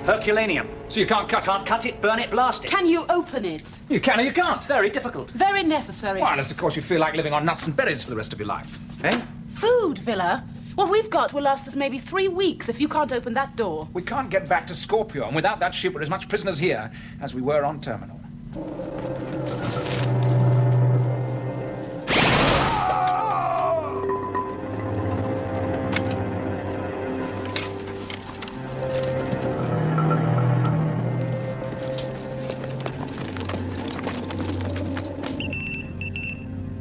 Herculaneum. So you can't cut it? Can't cut it, burn it, blast it. Can you open it? You can or you can't. Very difficult. Very necessary. Well, unless, of course, you feel like living on nuts and berries for the rest of your life. Eh? Food, Villa. What we've got will last us maybe 3 weeks if you can't open that door. We can't get back to Scorpio, and without that ship, we're as much prisoners here as we were on Terminal.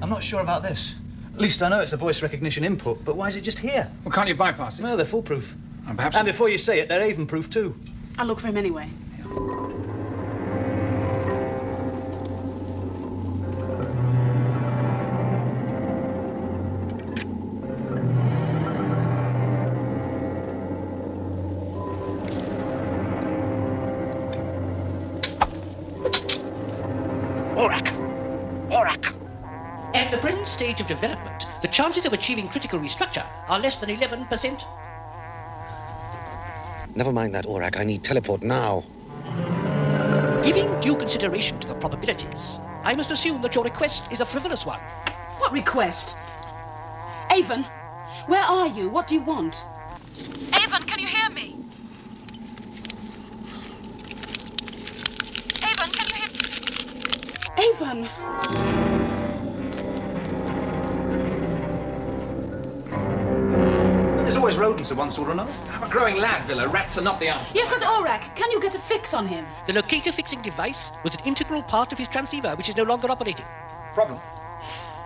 I'm not sure about this. At least I know it's a voice recognition input, but why is it just here? Well, can't you bypass it? No, they're foolproof. And perhaps... And before you say it, they're Avon-proof too. I'll look for him anyway. At the present stage of development, the chances of achieving critical restructure are less than 11%. Never mind that, Aurak. I need teleport now. Giving due consideration to the probabilities, I must assume that your request is a frivolous one. What request? Avon, where are you? What do you want? Avon, can you hear me? Avon, can you hear... Avon! There's always rodents of one sort or another. I'm a growing lad, Villa. Rats are not the answer. Yes, but Aurak, can you get a fix on him? The locator-fixing device was an integral part of his transceiver, which is no longer operating. Problem?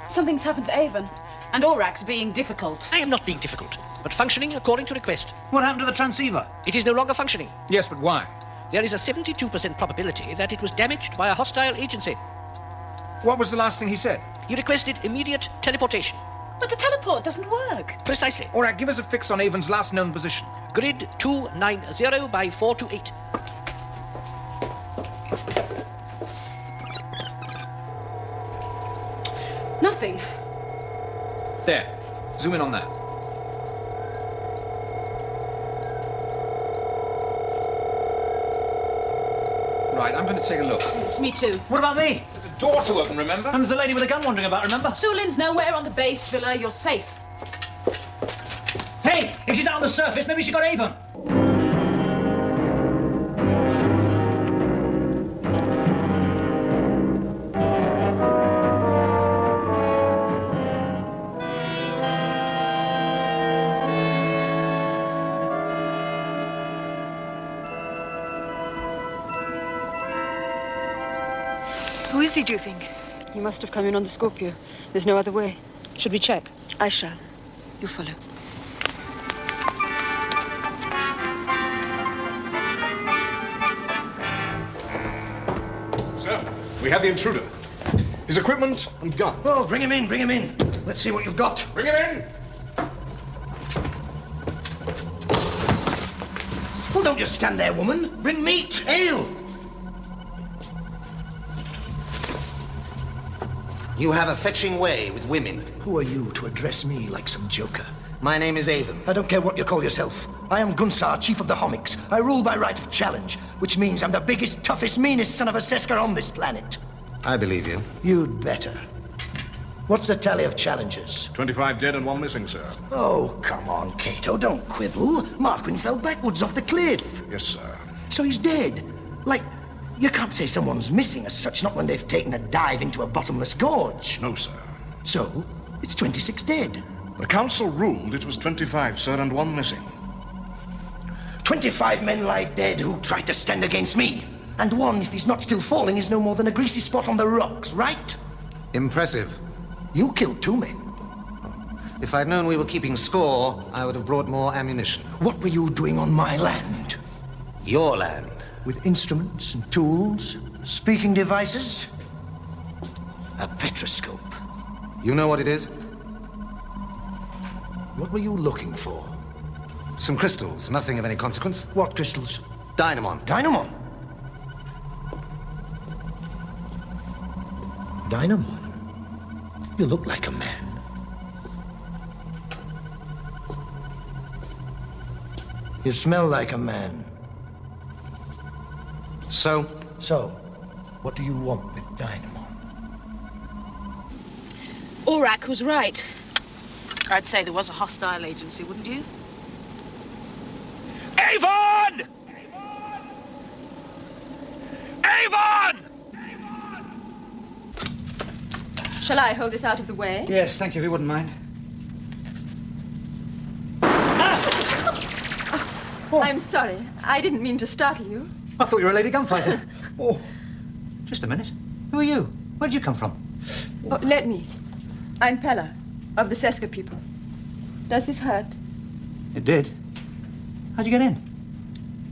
Something's happened to Avon, and Aurak's being difficult. I am not being difficult, but functioning according to request. What happened to the transceiver? It is no longer functioning. Yes, but why? There is a 72% probability that it was damaged by a hostile agency. What was the last thing he said? He requested immediate teleportation. But the teleport doesn't work. Precisely. Aurak, give us a fix on Avon's last known position. Grid 290 by 428. Nothing. There. Zoom in on that. Right, I'm going to take a look. Yes, me too. What about me? There's a door to open, remember? And there's a lady with a gun wandering about, remember? Sulin's nowhere on the base, Villa. You're safe. Hey, if she's out on the surface, maybe she got Avon. Who is he, do you think? He must have come in on the Scorpio. There's no other way. Should we check? I shall. You follow. Sir, we have the intruder. His equipment and gun. Oh, bring him in, bring him in. Let's see what you've got. Bring him in! Well, don't just stand there, woman. Bring meat, ale. You have a fetching way with women. Who are you to address me like some joker? My name is Avon. I don't care what you call yourself. I am Gunsar, chief of the Homics. I rule by right of challenge, which means I'm the biggest, toughest, meanest son of a Sesker on this planet. I believe you. You'd better. What's the tally of challengers? 25 dead and 1 missing, sir. Oh, come on, Cato, don't quibble. Marquin fell backwards off the cliff. Yes, sir. So he's dead. Like, you can't say someone's missing as such, not when they've taken a dive into a bottomless gorge. No, sir. So, it's 26 dead. The council ruled it was 25, sir, and 1 missing. 25 men lie dead who tried to stand against me. And 1, if he's not still falling, is no more than a greasy spot on the rocks, right? Impressive. You killed 2 men. If I'd known we were keeping score, I would have brought more ammunition. What were you doing on my land? Your land. With instruments and tools, speaking devices, a petroscope. You know what it is? What were you looking for? Some crystals, nothing of any consequence. What crystals? Dynamon. Dynamon? Dynamon? You look like a man. You smell like a man. So? So, what do you want with Dynamo? Aurak was right. I'd say there was a hostile agency, wouldn't you? Avon! Avon! Shall I hold this out of the way? Yes, thank you, if you wouldn't mind. I'm sorry. I didn't mean to startle you. I thought you were a lady gunfighter. Oh. Just a minute. Who are you? Where'd you come from? Oh, let me. I'm Pella, of the Seska people. Does this hurt? It did. How'd you get in?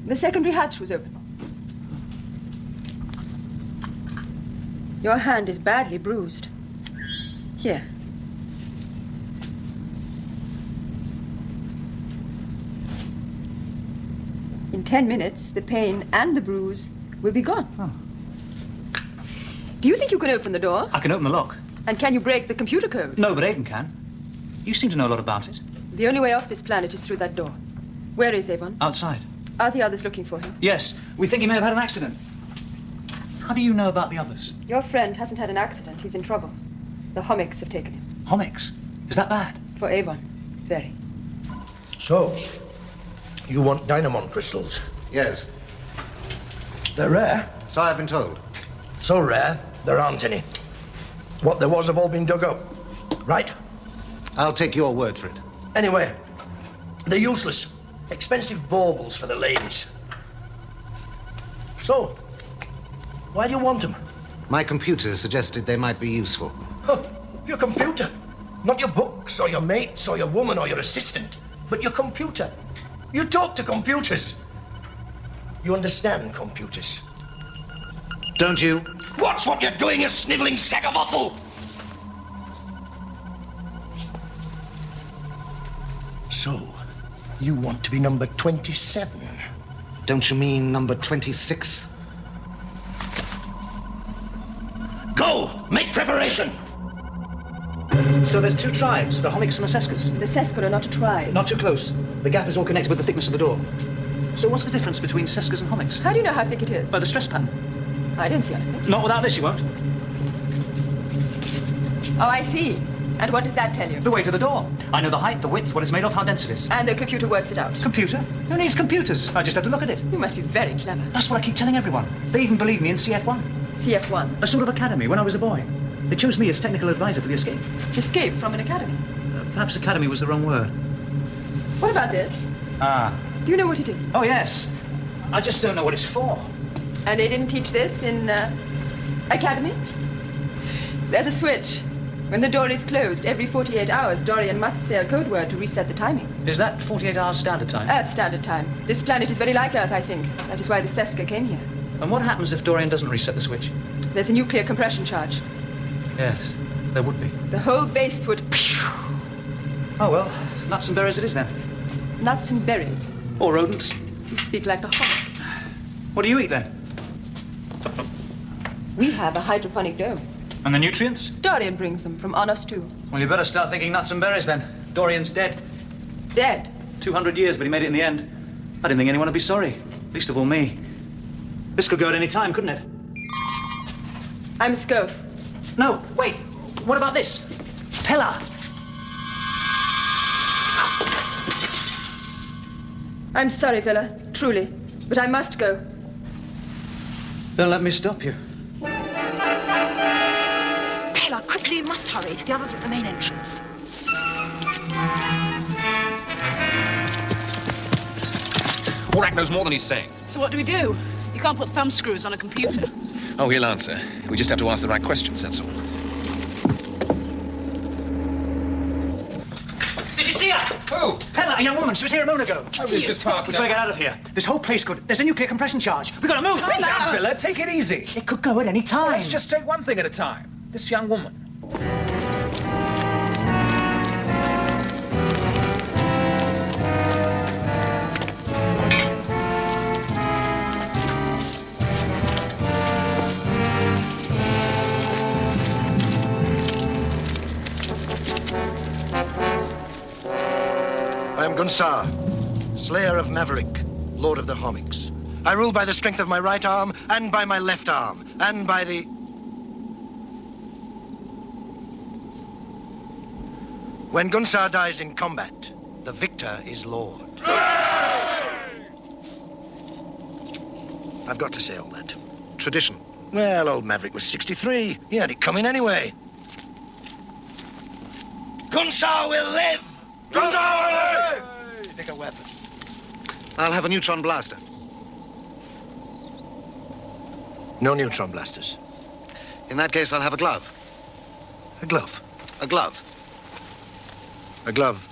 The secondary hatch was open. Your hand is badly bruised. Here. In 10 minutes, the pain and the bruise will be gone. Oh. Do you think you can open the door? I can open the lock. And can you break the computer code? No, but Avon can. You seem to know a lot about it. The only way off this planet is through that door. Where is Avon? Outside. Are the others looking for him? Yes, we think he may have had an accident. How do you know about the others? Your friend hasn't had an accident. He's in trouble. The Homics have taken him. Homics? Is that bad? For Avon. Very. So, you want dynamon crystals? Yes. They're rare. So I've been told. So rare, there aren't any. What there was have all been dug up. Right? I'll take your word for it. Anyway, they're useless. Expensive baubles for the ladies. So, why do you want them? My computer suggested they might be useful. Huh, your computer. Not your books, or your mates, or your woman, or your assistant. But your computer. You talk to computers. You understand computers. Don't you? Watch what you're doing, you snivelling sack of offal! So, you want to be number 27? Don't you mean number 26? Go! Make preparation! So there's two tribes, the Homics and the Seskas. The Seska are not a tribe. Not too close. The gap is all connected with the thickness of the door. So what's the difference between Seskas and Homics? How do you know how thick it is? By the stress pattern. I don't see anything. Not without this, you won't. Oh, I see. And what does that tell you? The weight of the door. I know the height, the width, what it's made of, how dense it is. And the computer works it out. Computer? Who needs computers? I just have to look at it. You must be very clever. That's what I keep telling everyone. They even believe me in CF1. CF1. A sort of academy when I was a boy. They chose me as technical advisor for the escape. Escape from an academy. Perhaps academy was the wrong word. What about this? Ah. Do you know what it is? Oh, yes. I just don't know what it's for. And they didn't teach this in, academy? There's a switch. When the door is closed, every 48 hours, Dorian must say a code word to reset the timing. Is that 48 hours standard time? Earth standard time. This planet is very like Earth, I think. That is why the Seska came here. And what happens if Dorian doesn't reset the switch? There's a nuclear compression charge. Yes, there would be. The whole base would... Oh, well, nuts and berries it is then. Nuts and berries. Or rodents. You speak like the Homic. What do you eat then? We have a hydroponic dome. And the nutrients? Dorian brings them from Anos too. Well, you better start thinking nuts and berries then. Dorian's dead. Dead? 200 years, but he made it in the end. I didn't think anyone would be sorry. Least of all me. This could go at any time, couldn't it? I must go. No, wait. What about this? Pella! I'm sorry, Villa. Truly. But I must go. Don't let me stop you. Pella, quickly, you must hurry. The others are at the main entrance. Aurak knows more than he's saying. So what do we do? You can't put thumb screws on a computer. Oh, he'll answer. We just have to ask the right questions, that's all. Did you see her? Who? Pella, a young woman. She was here a moment ago. Oh, he's just passed We better get out of here. This whole place could... There's a nuclear compression charge. We gotta move. Calm down, Villa. Take it easy. It could go at any time. Let's just take one thing at a time. This young woman. I am Gunsar, Slayer of Maverick, Lord of the Homics. I rule by the strength of my right arm, and by my left arm, and by the... When Gunsar dies in combat, the victor is Lord. I've got to say all that. Tradition. Well, old Maverick was 63. He had it coming anyway. Gunsar will live! Gunsar will live! Pick a weapon. I'll have a neutron blaster. No neutron blasters. In that case, I'll have a glove. A glove. A glove. A glove.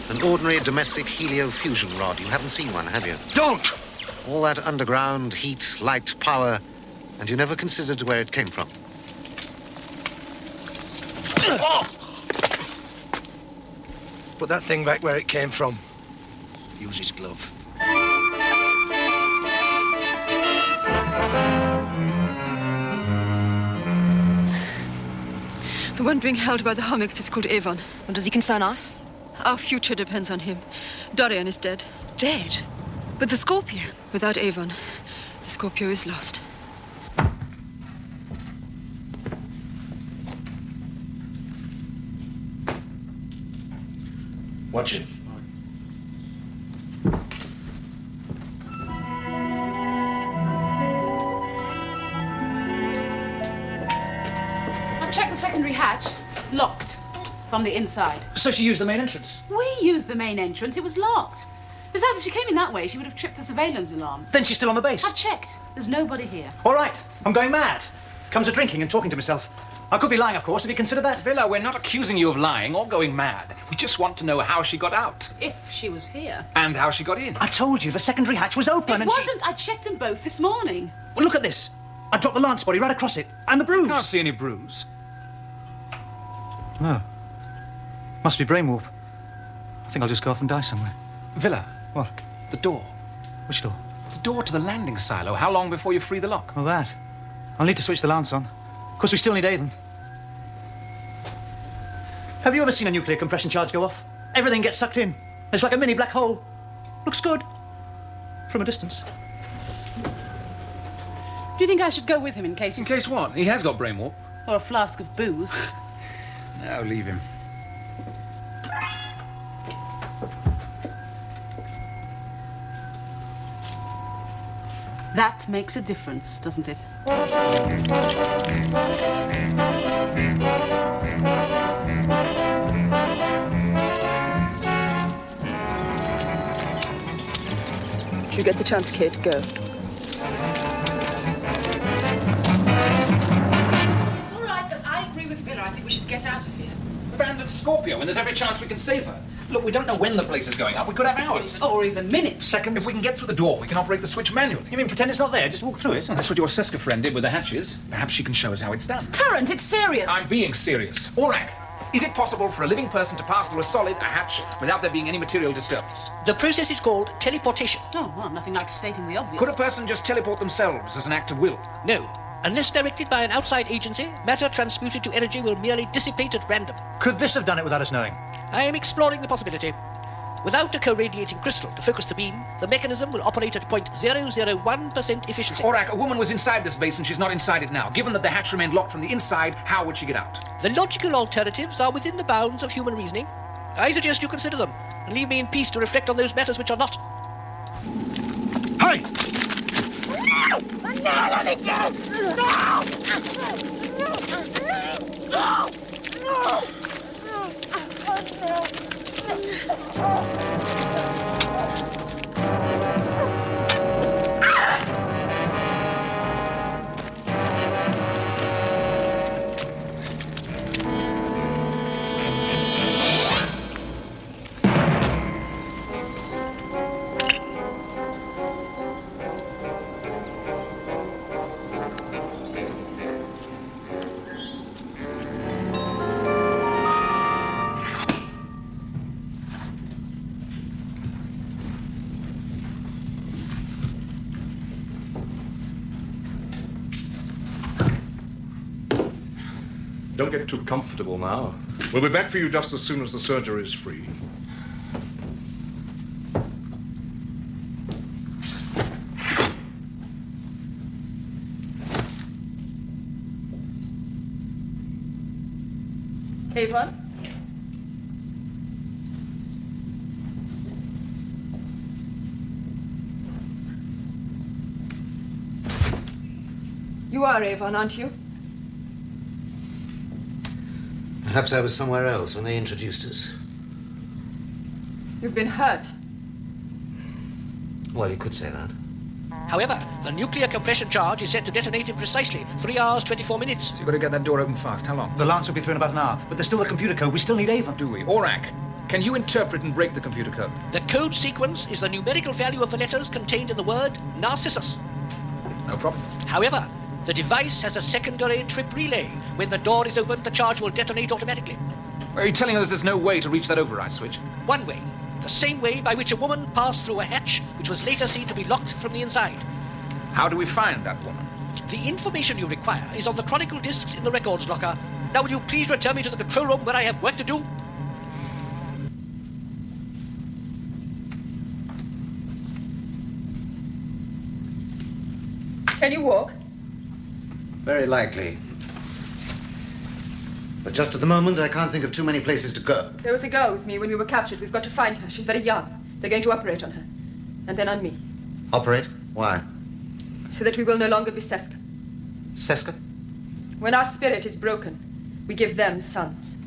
An ordinary domestic heliofusion rod. You haven't seen one, have you? Don't! All that underground heat, light, power, and you never considered where it came from. Put that thing back where it came from. Use his glove. The one being held by the Hummocks is called Avon. Well, does he concern us? Our future depends on him. Dorian is dead. Dead? But the Scorpio, without Avon, the Scorpio is lost. Watch it. I've checked the secondary hatch. Locked. From the inside. So she used the main entrance? We used the main entrance. It was locked. Besides, if she came in that way, she would have tripped the surveillance alarm. Then she's still on the base? I've checked. There's nobody here. All right. I'm going mad. Comes to drinking and talking to myself. I could be lying, of course. Have you considered that? Villa, we're not accusing you of lying or going mad. We just want to know how she got out. If she was here. And how she got in. I told you, the secondary hatch was open It wasn't. I checked them both this morning. Well, look at this. I dropped the lance body right across it. And the bruise. Can't see any bruise. No. Must be brain warp. I think I'll just go off and die somewhere. Villa. What? The door. Which door? The door to the landing silo. How long before you free the lock? Well, that. I'll need to switch the lance on. Of course, we still need Avon. Have you ever seen a nuclear compression charge go off? Everything gets sucked in. It's like a mini black hole. Looks good. From a distance. Do you think I should go with him in case... In case what? He has got brain warp. Or a flask of booze. No, leave him. That makes a difference, doesn't it? If you get the chance, Kate, go. It's all right, but I agree with Villa. I think we should get out of here. Abandoned Scorpio, and there's every chance we can save her. Look, we don't know when the place is going up. We could have hours. Or even minutes. Seconds. If we can get through the door, we can operate the switch manually. You mean pretend it's not there? Just walk through it? That's what your Seska friend did with the hatches. Perhaps she can show us how it's done. Tarrant, it's serious. I'm being serious. All right. Is it possible for a living person to pass through a hatch, without there being any material disturbance? The process is called teleportation. Oh, well, nothing like stating the obvious. Could a person just teleport themselves as an act of will? No. Unless directed by an outside agency, matter transmuted to energy will merely dissipate at random. Could this have done it without us knowing? I am exploring the possibility. Without a co-radiating crystal to focus the beam, the mechanism will operate at 0.001% efficiency. Aurak, a woman was inside this base and she's not inside it now. Given that the hatch remained locked from the inside, how would she get out? The logical alternatives are within the bounds of human reasoning. I suggest you consider them, and leave me in peace to reflect on those matters which are not. Hey! Don't get too comfortable now. We'll be back for you just as soon as the surgery is free. Avon? You are Avon, aren't you? Perhaps I was somewhere else when they introduced us. You've been hurt. Well, you could say that. However, the nuclear compression charge is set to detonate in precisely 3 hours, 24 minutes. So you've got to get that door open fast. How long? The lance will be through in about an hour, but there's still the computer code. We still need Avon. Do we? Orak, can you interpret and break the computer code? The code sequence is the numerical value of the letters contained in the word Narcissus. No problem. However, the device has a secondary trip relay. When the door is opened, the charge will detonate automatically. Are you telling us there's no way to reach that override switch? One way. The same way by which a woman passed through a hatch, which was later seen to be locked from the inside. How do we find that woman? The information you require is on the chronicle discs in the records locker. Now will you please return me to the control room where I have work to do? Can you walk? Very likely. But just at the moment, I can't think of too many places to go. There was a girl with me when we were captured. We've got to find her. She's very young. They're going to operate on her. And then on me. Operate? Why? So that we will no longer be Seska. Seska? When our spirit is broken, we give them sons.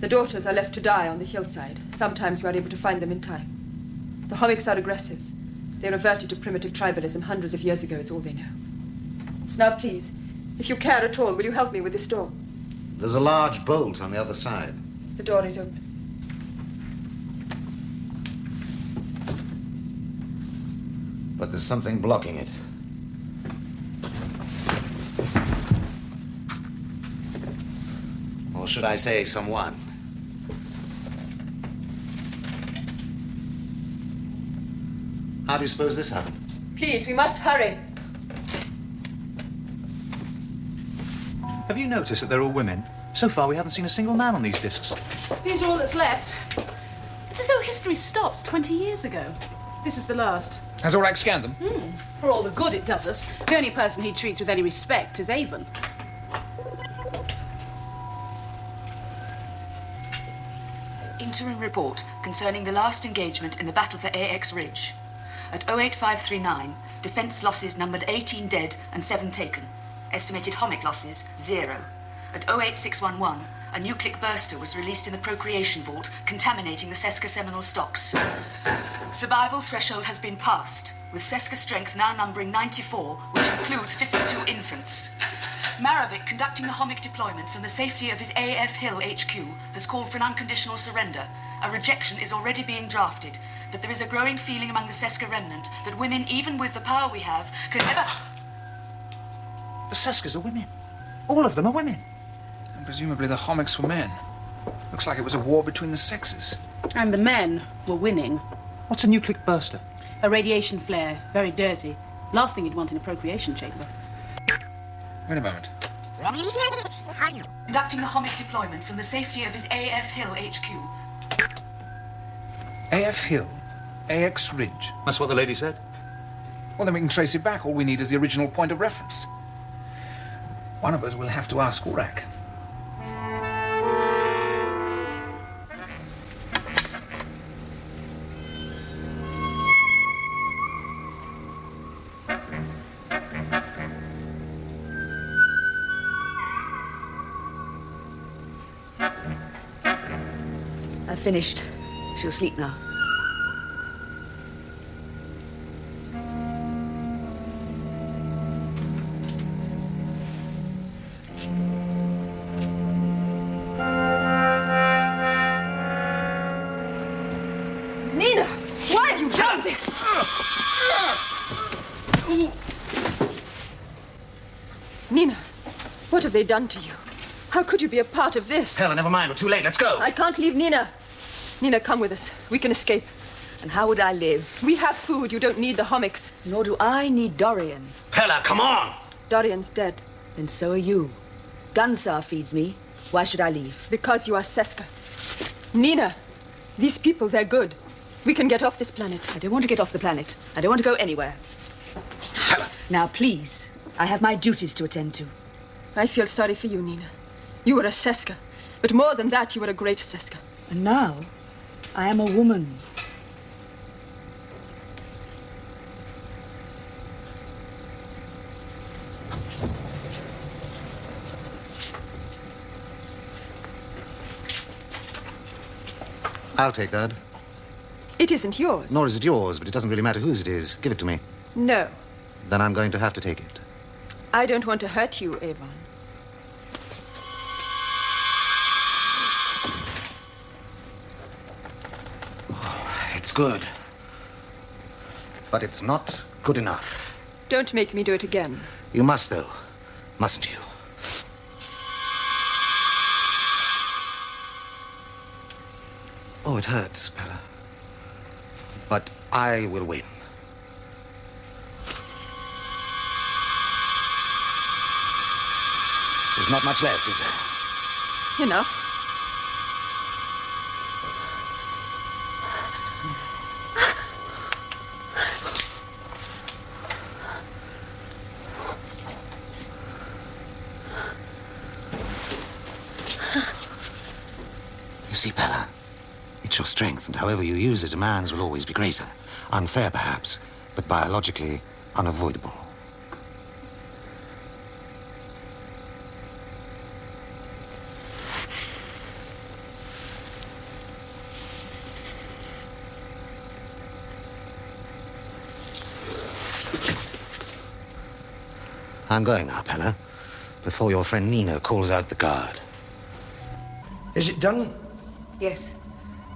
The daughters are left to die on the hillside. Sometimes we are able to find them in time. The Homics are aggressives. They reverted to primitive tribalism hundreds of years ago. It's all they know. Now, please, if you care at all, will you help me with this door? There's a large bolt on the other side. The door is open. But there's something blocking it. Or should I say someone? How do you suppose this happened? Please, we must hurry. Have you noticed that they're all women? So far, we haven't seen a single man on these discs. These are all that's left. It's as though history stopped 20 years ago. This is the last. Has Orak scanned them? For all the good it does us, the only person he treats with any respect is Avon. Interim report concerning the last engagement in the battle for AX Ridge. At 08539, defence losses numbered 18 dead and 7 taken. Estimated Homic losses, 0. At 08611, a nucleic burster was released in the procreation vault, contaminating the Seska seminal stocks. Survival threshold has been passed, with Seska strength now numbering 94, which includes 52 infants. Maravik, conducting the Homic deployment from the safety of his AF Hill HQ, has called for an unconditional surrender. A rejection is already being drafted, but there is a growing feeling among the Seska remnant that women, even with the power we have, can never... The Seskas are women. All of them are women. And presumably the Homics were men. Looks like it was a war between the sexes. And the men were winning. What's a nucleic burster? A radiation flare, very dirty. Last thing you'd want in a procreation chamber. Wait a moment. Conducting the Homic deployment from the safety of his AF Hill HQ. AF Hill, AX Ridge. That's what the lady said. Well, then we can trace it back. All we need is the original point of reference. One of us will have to ask Orak. I've finished. She'll sleep now. Nina, why have you done this? Nina, what have they done to you? How could you be a part of this? Helen, never mind. We're too late. Let's go. I can't leave Nina. Nina, come with us. We can escape. And how would I live? We have food. You don't need the Homics. Nor do I need Dorian. Helen, come on. Dorian's dead. Then so are you. Gunsar feeds me. Why should I leave? Because you are Seska. Nina, these people, they're good. We can get off this planet. I don't want to get off the planet. I don't want to go anywhere. Now, please. I have my duties to attend to. I feel sorry for you, Nina. You were a Seska. But more than that, you were a great Seska. And now, I am a woman. I'll take that. It isn't yours. Nor is it yours, but it doesn't really matter whose it is. Give it to me. No. Then I'm going to have to take it. I don't want to hurt you, Avon. It's good. But it's not good enough. Don't make me do it again. You must, though. Mustn't you? Oh, it hurts, Pella. But I will win. There's not much left, is there? Enough. You see, Pella, it's your strength, and however you use it, a man's will always be greater. Unfair, perhaps, but biologically unavoidable. I'm going now, Pella, before your friend Nina calls out the guard. Is it done? Yes.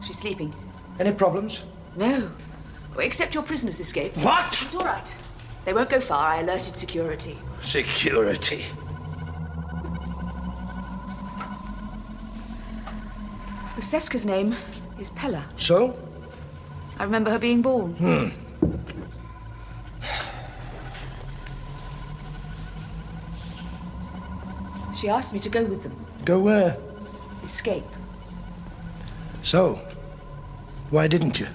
She's sleeping. Any problems? No. Except your prisoners escaped. What? It's all right. They won't go far. I alerted security. Security. The Seska's name is Pella. So? I remember her being born. She asked me to go with them. Go where? Escape. So, why didn't you?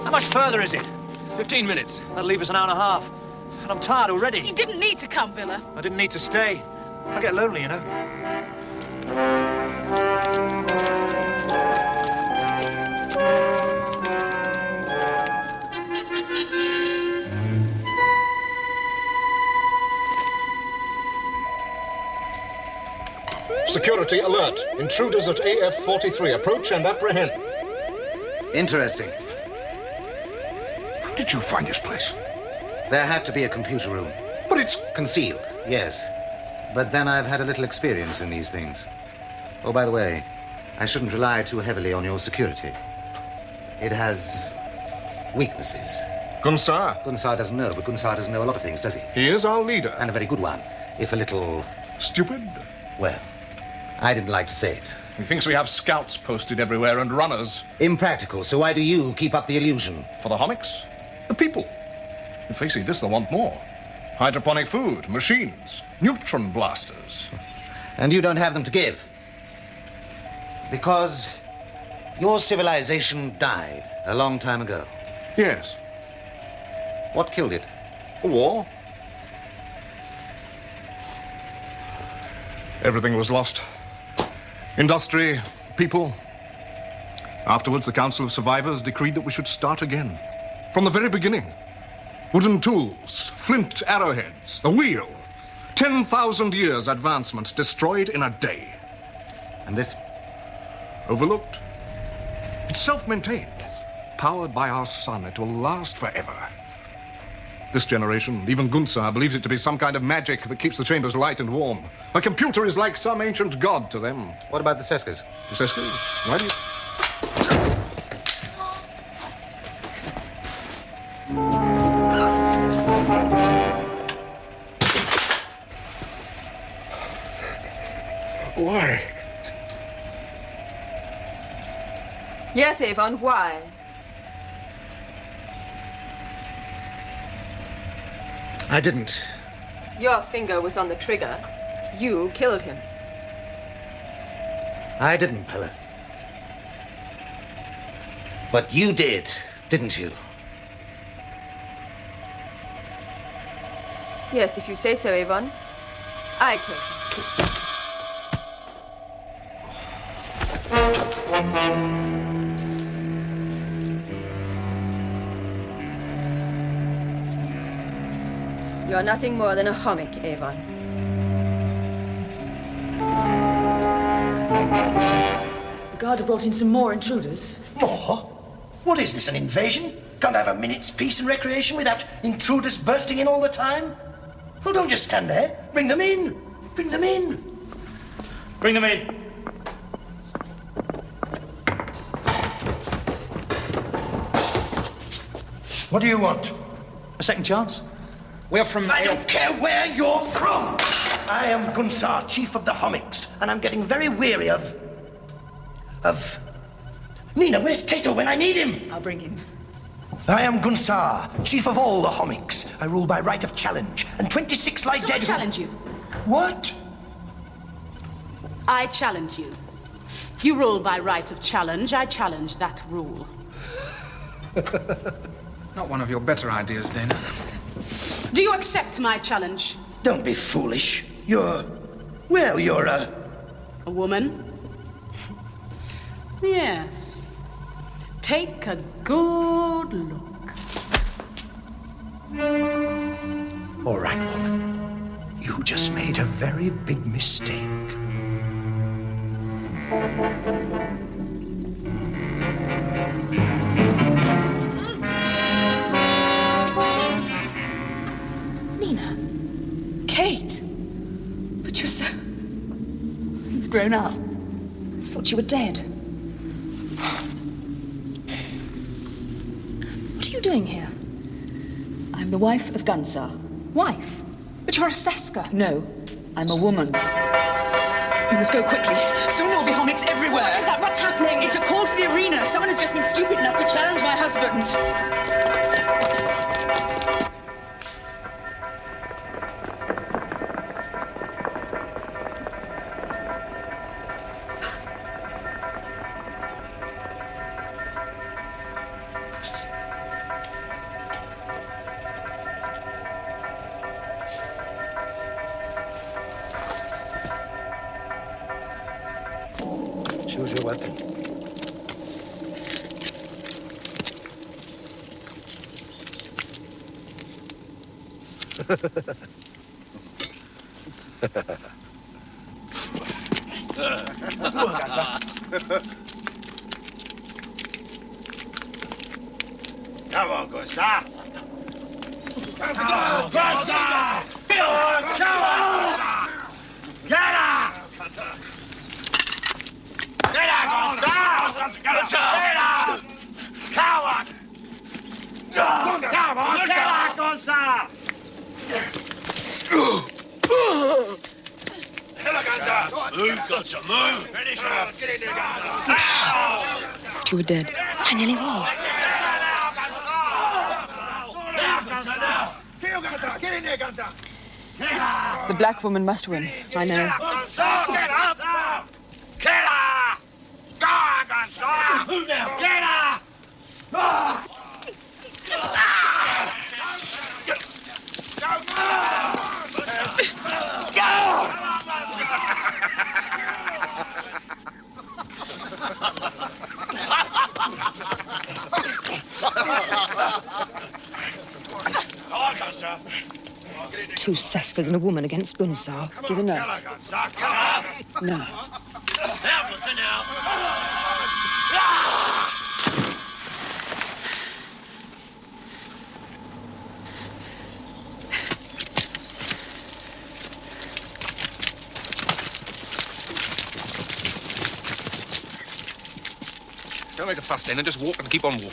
How much further is it? 15 minutes. That'll leave us an hour and a half. And I'm tired already. You didn't need to come, Villa. I didn't need to stay. I get lonely, you know. Security alert. Intruders at AF-43. Approach and apprehend. Interesting. How did you find this place? There had to be a computer room. But it's... Concealed, yes. But then I've had a little experience in these things. Oh, by the way, I shouldn't rely too heavily on your security. It has weaknesses. Gunsar. Gunsar doesn't know, but Gunsar doesn't know a lot of things, does he? He is our leader. And a very good one, if a little... Stupid? Well, I didn't like to say it. He thinks we have scouts posted everywhere and runners. Impractical, so why do you keep up the illusion? For the homics? The people. If they see this, they'll want more. Hydroponic food, machines, neutron blasters. And you don't have them to give. Because your civilization died a long time ago. Yes. What killed it? A war. Everything was lost. Industry, people. Afterwards, the Council of Survivors decreed that we should start again. From the very beginning. Wooden tools, flint arrowheads, the wheel. 10,000 years advancement destroyed in a day. And this? Overlooked. It's self-maintained. Powered by our sun, it will last forever. This generation, even Gunsar, believes it to be some kind of magic that keeps the chambers light and warm. A computer is like some ancient god to them. What about the Seskas? The Seskas? Why do you... Why? Yes, Avon, why? I didn't. Your finger was on the trigger. You killed him. I didn't, Pella. But you did, didn't you? Yes, if you say so, Avon. I killed him. You're nothing more than a hummock, Avon. The guard have brought in some more intruders. More? What is this, an invasion? Can't have a minute's peace and recreation without intruders bursting in all the time? Well, don't just stand there. Bring them in. Bring them in. Bring them in. What do you want? A second chance? We're from... I don't care where you're from. I am Gunsar, chief of the Homics, and I'm getting very weary of... Nina, where's Cato when I need him? I'll bring him. I am Gunsar, chief of all the Homics. I rule by right of challenge, and 26 lie So dead. I challenge you. What? I challenge you. You rule by right of challenge. I challenge that rule. Not one of your better ideas, Dana. Do you accept my challenge? Don't be foolish. You're a... A woman? Yes. Take a good look. All right, woman. You just made a very big mistake. Nina. Kate. But you're so... You've grown up. I thought you were dead. What are you doing here? I'm the wife of Gunsar. Wife? But you're a Seska. No, I'm a woman. You must go quickly. Soon there'll be homics everywhere. What is that? What's happening? It's a call to the arena. Someone has just been stupid enough to challenge my husband. Choose your weapon. Come on, Gunsar. Come on, Gunsar! Come on! Get her! Get her, Gunsar! Get her! Coward! Come on, get her, Gunsar! Move, Gunsar, move! Finish her! Get in there, Gunsar! You were dead. I nearly was. Get in there, Gunsar! The black woman must win. I know. Get up! Get her! Go on, Gunsar! Get her! Two Seskas and a woman against Gunsar. Is enough. No. Don't make a fuss, Dana. Just walk and keep on walking.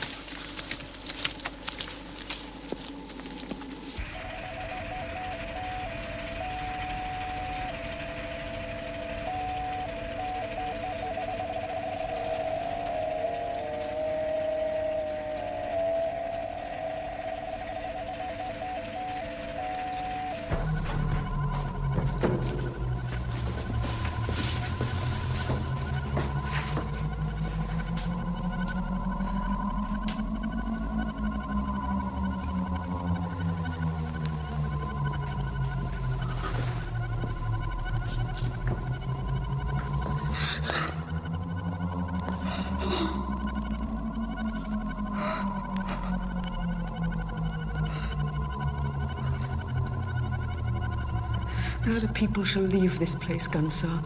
Ere the people shall leave this place, Gunsar,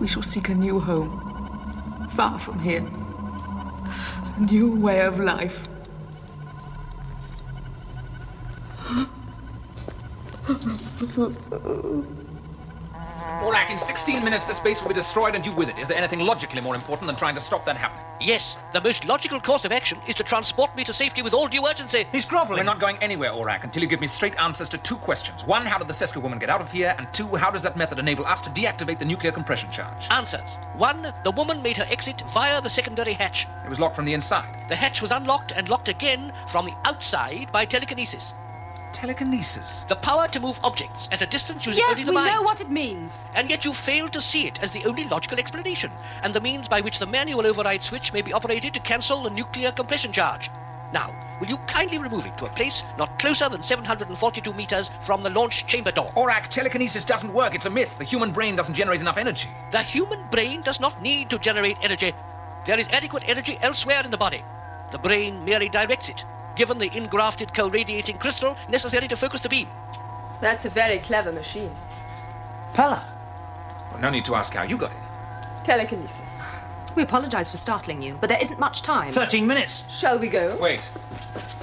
we shall seek a new home, far from here. A new way of life. Orak, in 16 minutes the space will be destroyed and you with it. Is there anything logically more important than trying to stop that happening? Yes, the most logical course of action is to transport me to safety with all due urgency. He's grovelling. We're not going anywhere, Orak, until you give me straight answers to two questions. One, how did the Seska woman get out of here? And two, how does that method enable us to deactivate the nuclear compression charge? Answers. 1. The woman made her exit via the secondary hatch. It was locked from the inside. The hatch was unlocked and locked again from the outside by telekinesis. Telekinesis? The power to move objects at a distance using Yes, only the we mind. know what it means. And yet you fail to see it as the only logical explanation, and the means by which the manual override switch may be operated to cancel the nuclear compression charge. Now, will you kindly remove it to a place not closer than 742 meters from the launch chamber door? Orak, telekinesis doesn't work. It's a myth. The human brain doesn't generate enough energy. The human brain does not need to generate energy. There is adequate energy elsewhere in the body. The brain merely directs it, given the engrafted co-radiating crystal necessary to focus the beam. That's a very clever machine. Pella. Well, no need to ask how you got in. Telekinesis. We apologize for startling you, but there isn't much time. 13 minutes. Shall we go? Wait.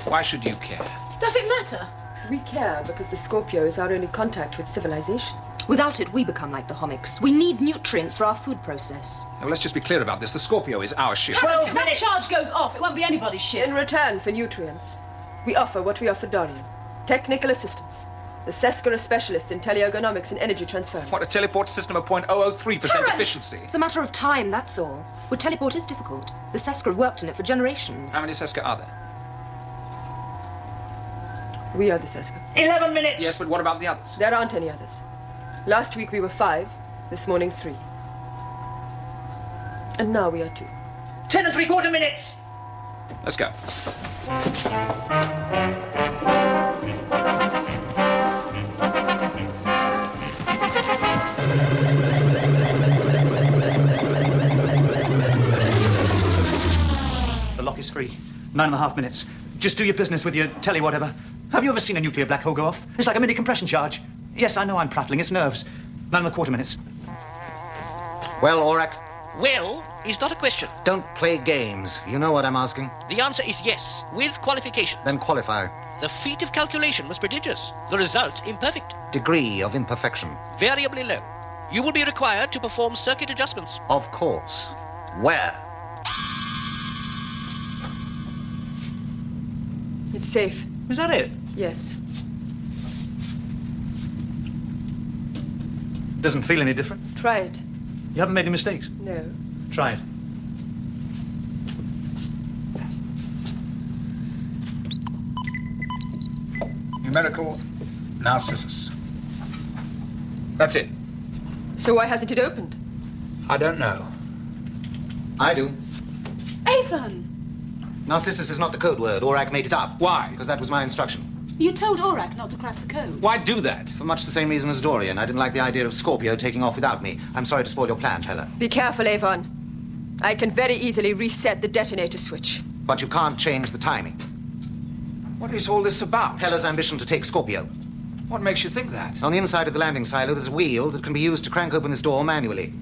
Why should you care? Does it matter? We care because the Scorpio is our only contact with civilization. Without it, we become like the Homics. We need nutrients for our food process. Now, let's just be clear about this. The Scorpio is our ship. 12 If that minutes. charge goes off, it won't be anybody's ship. In return for nutrients, we offer what we offer Dorian. Technical assistance. The Seska are specialists in teleergonomics and energy transference. What, a teleport system of 0.003% Terrence! efficiency? It's a matter of time, that's all. Well, teleport is difficult. The Seska have worked in it for generations. How many Seska are there? We are the Seska. 11 minutes. Yes, but what about the others? There aren't any others. Last week we were 5, this morning 3. And now we are 2. 10 3/4 minutes. Let's go. The lock is free. 9.5 minutes. Just do your business with your telly whatever. Have you ever seen a nuclear black hole go off? It's like a mini compression charge. Yes, I know I'm prattling. It's nerves. 9.25 minutes. Well, Orak, Well is not a question. don't play games. You know what I'm asking? The answer is yes, with qualification. Then qualify. The feat of calculation was prodigious. The result imperfect. Degree of imperfection. Variably low. You will be required to perform circuit adjustments. Of course. Where? It's safe. Is that it? Yes. Doesn't feel any different. Try it. You haven't made any mistakes. No. Try it. Numerical Narcissus. That's it. So why hasn't it opened? I don't know. I do. Avon! Narcissus is not the code word. Orak made it up. Why? Because that was my instruction. You told Orak not to crack the code. Why do that? For much the same reason as Dorian. I didn't like the idea of Scorpio taking off without me. I'm sorry to spoil your plan, fella. Be careful, Avon. I can very easily reset the detonator switch. But you can't change the timing. What is all this about? Hella's ambition to take Scorpio. What makes you think that? On the inside of the landing silo, there's a wheel that can be used to crank open this door manually.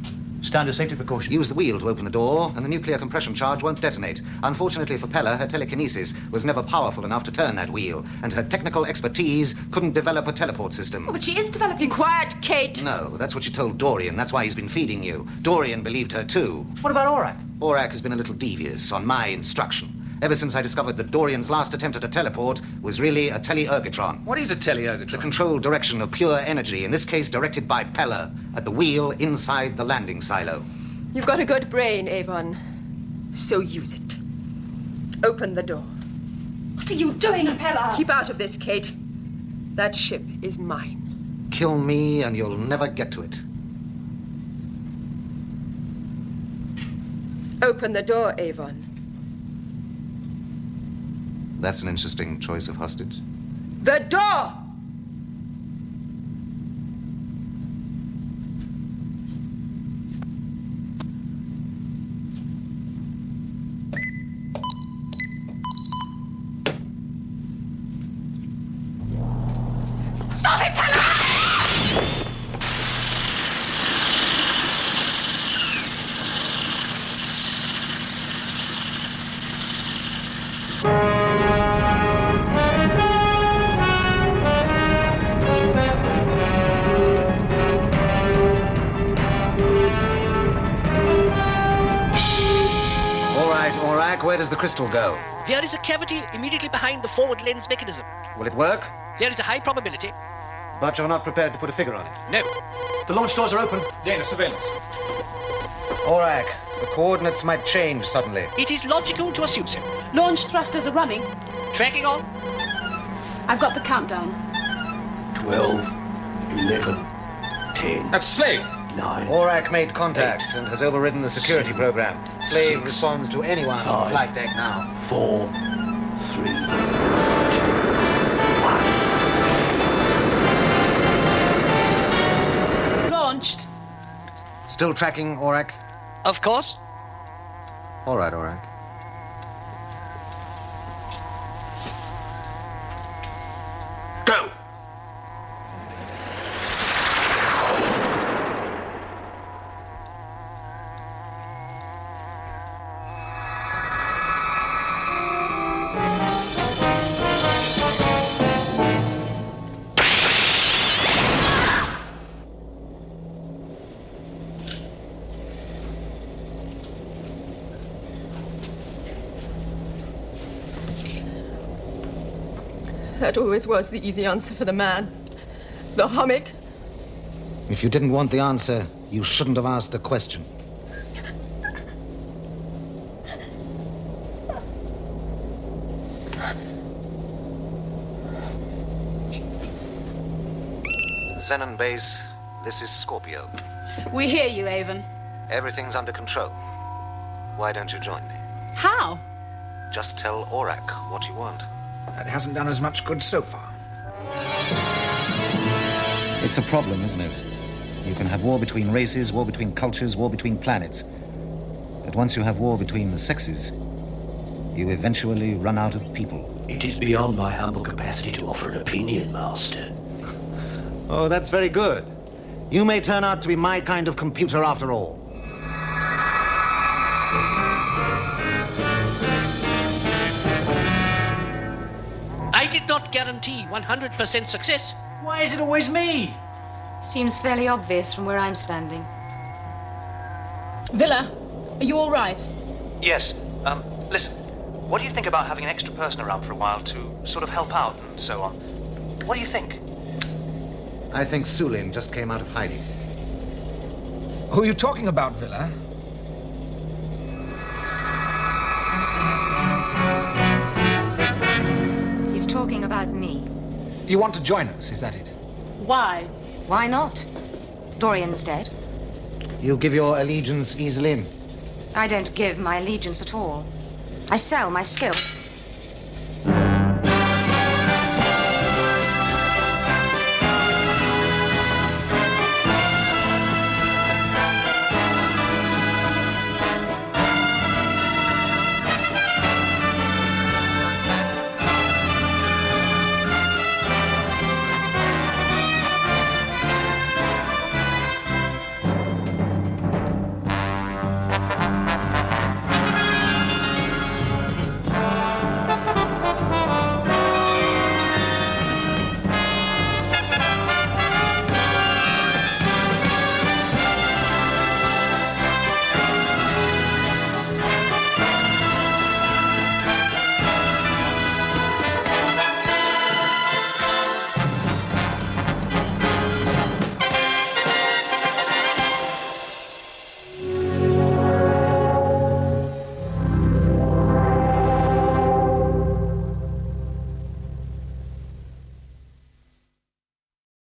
Standard safety precaution. Use the wheel to open the door, and the nuclear compression charge won't detonate. Unfortunately for Pella, her telekinesis was never powerful enough to turn that wheel, and her technical expertise couldn't develop a teleport system. Oh, but she is developing... Be quiet, Kate! No, that's what you told Dorian. That's why he's been feeding you. Dorian believed her too. What about Orak? Orak has been a little devious on my instruction. Ever since I discovered that Dorian's last attempt at a teleport was really a teleergotron. What is a teleergotron? The controlled direction of pure energy, in this case directed by Pella, at the wheel inside the landing silo. You've got a good brain, Avon. So use it. Open the door. What are you doing, Pella? Keep out of this, Kate. That ship is mine. Kill me and you'll never get to it. Open the door, Avon. That's an interesting choice of hostage. The door! Stop it, Pella! Where does the crystal go? There is a cavity immediately behind the forward lens mechanism. Will it work? There is a high probability. But you're not prepared to put a figure on it? No. The launch doors are open. Dana, surveillance. Orak, the coordinates might change suddenly. It is logical to assume so. Launch thrusters are running. Tracking on. I've got the countdown. 12, 11, 10. That's Slave. 9. Orak made contact and has overridden the security program. Slave responds to anyone on flight deck now. 4, 3, 2, 1. Launched. Still tracking, Orak? Of course. All right, Orak. Go! That always was the easy answer for the man. The hummock. If you didn't want the answer, you shouldn't have asked the question. Xenon base, this is Scorpio. We hear you, Avon. Everything's under control. Why don't you join me? How? Just tell Orak what you want. That hasn't done as much good so far. It's a problem, isn't it? You can have war between races, war between cultures, war between planets. But once you have war between the sexes, you eventually run out of people. It is beyond my humble capacity to offer an opinion, Master. Oh, that's very good. You may turn out to be my kind of computer after all. I did not guarantee 100% success. Why is it always me? Seems fairly obvious from where I'm standing. Villa, are you all right? Yes. Listen, what do you think about having an extra person around for a while to sort of help out and so on? What do you think? I think Sulin just came out of hiding. Who are you talking about, Villa? He's talking about me. You want to join us, is that it? Why? Why not? Dorian's dead. You give your allegiance easily? I don't give my allegiance at all. I sell my skill.